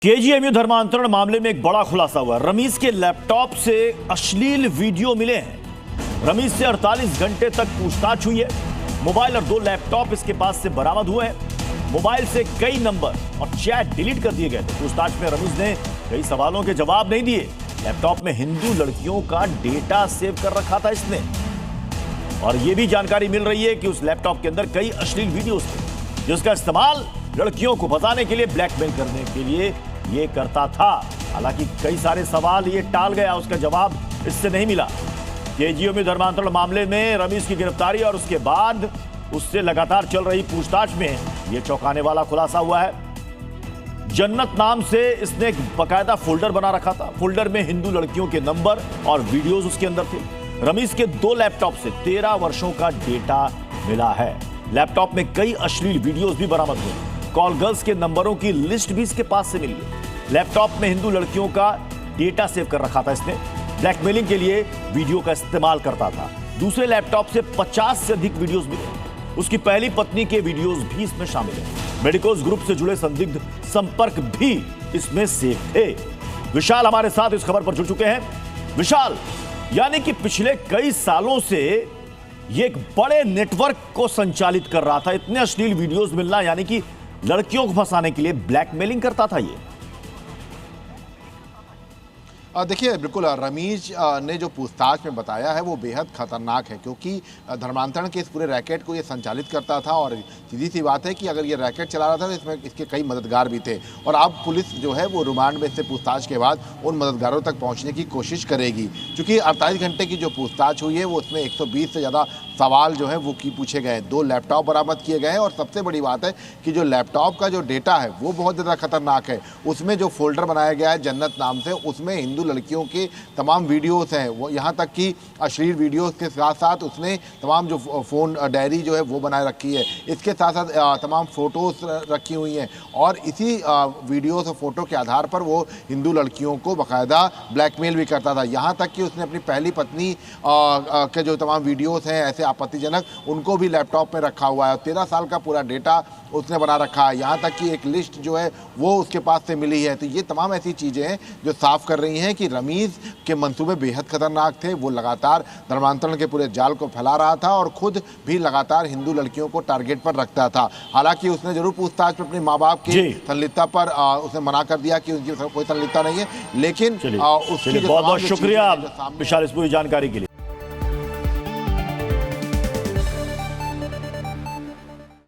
KGMU धर्मांतरण मामले में एक बड़ा खुलासा हुआ। रमीज के लैपटॉप से अश्लील वीडियो मिले हैं। रमीज से 48 घंटे तक पूछताछ हुई है। मोबाइल और 2 लैपटॉप इसके पास से बरामद हुए हैं। मोबाइल से कई नंबर और चैट डिलीट कर दिए गए थे। पूछताछ में रमीज ने कई सवालों के जवाब नहीं दिए। लैपटॉप में हिंदू लड़कियों का डेटा सेव कर रखा था इसने, और यह भी जानकारी मिल रही है कि उस लैपटॉप के अंदर कई अश्लील वीडियोस थे जिसका इस्तेमाल लड़कियों को फंसाने के लिए, ब्लैकमेल करने के लिए ये करता था। हालांकि कई सारे सवाल ये टाल गया, उसका जवाब इससे नहीं मिला। केजीएमयू धर्मांतरण मामले में रमीज की गिरफ्तारी और उसके बाद उससे लगातार चल रही पूछताछ में यह चौंकाने वाला खुलासा हुआ है। जन्नत नाम से इसने एक बकायदा फोल्डर बना रखा था। फोल्डर में हिंदू लड़कियों के नंबर और वीडियोज उसके अंदर थे। रमीज के 2 लैपटॉप से 13 वर्षों का डेटा मिला है। लैपटॉप में कई अश्लील वीडियोज भी बरामद हुए। कॉल गर्ल्स के नंबरों की लिस्ट भी इसके पास से मिली है। लैपटॉप में हिंदू लड़कियों का डेटा सेव कर रखा था इसने। ब्लैकमेलिंग के लिए वीडियो का इस्तेमाल करता था। दूसरे लैपटॉप से 50 से अधिक वीडियोस मिले। उसकी पहली पत्नी के वीडियोस भी इसमें शामिल हैं। मेडिकोज ग्रुप से जुड़े संदिग्ध संपर्क भी इसमें सेव थे। विशाल हमारे साथ इस खबर पर जुड़ चुके हैं। विशाल, यानी कि पिछले कई सालों से ये एक बड़े नेटवर्क को संचालित कर रहा था। इतने अश्लील वीडियोस मिलना, यानी कि लड़कियों को फंसाने के लिए ब्लैकमेलिंग करता था ये। देखिए, बिल्कुल रमीज ने जो पूछताछ में बताया है वो बेहद खतरनाक है, क्योंकि धर्मांतरण के इस पूरे रैकेट को ये संचालित करता था। और सीधी सी बात है कि अगर ये रैकेट चला रहा था तो इसमें इसके कई मददगार भी थे। और अब पुलिस जो है वो रिमांड में से पूछताछ के बाद उन मददगारों तक पहुंचने की कोशिश करेगी। क्योंकि 48 घंटे की जो पूछताछ हुई है वो उसमें 120 से ज़्यादा सवाल जो है वो पूछे गए। 2 लैपटॉप बरामद किए गए हैं। और सबसे बड़ी बात है कि जो लैपटॉप का जो डेटा है वो बहुत ज़्यादा खतरनाक है। उसमें जो फोल्डर बनाया गया है जन्नत नाम से, उसमें हिंदू लड़कियों के तमाम वीडियोस हैं। वो यहाँ तक कि अश्लील वीडियोस के साथ साथ उसने तमाम जो फ़ोन डायरी जो है वो बनाए रखी है। इसके साथ साथ तमाम फ़ोटोज़ रखी हुई हैं। और इसी वीडियोस और फोटो के आधार पर वो हिंदू लड़कियों को बाकायदा ब्लैकमेल भी करता था। यहाँ तक कि उसने अपनी पहली पत्नी के जो तमाम वीडियोस हैं ऐसे आपत्तिजनक, उनको भी लैपटॉप में रखा हुआ है। 13 साल का पूरा डेटा उसने बना रखा है। यहाँ तक कि एक लिस्ट जो है वो उसके पास से मिली है। तो ये तमाम ऐसी चीज़ें हैं जो साफ कर रही हैं कि रमीज के मंसूबे बेहद खतरनाक थे। वो लगातार धर्मांतरण के पूरे जाल को फैला रहा था और खुद भी लगातार हिंदू लड़कियों को टारगेट पर रखता था। हालांकि उसने जरूर पूछताछ में अपने माँ बाप की संलिप्तता पर उसने मना कर दिया कि उनकी कोई संलिप्तता नहीं है। लेकिन उसकी बहुत बहुत शुक्रिया विशाल इस पूरी जानकारी के लिए।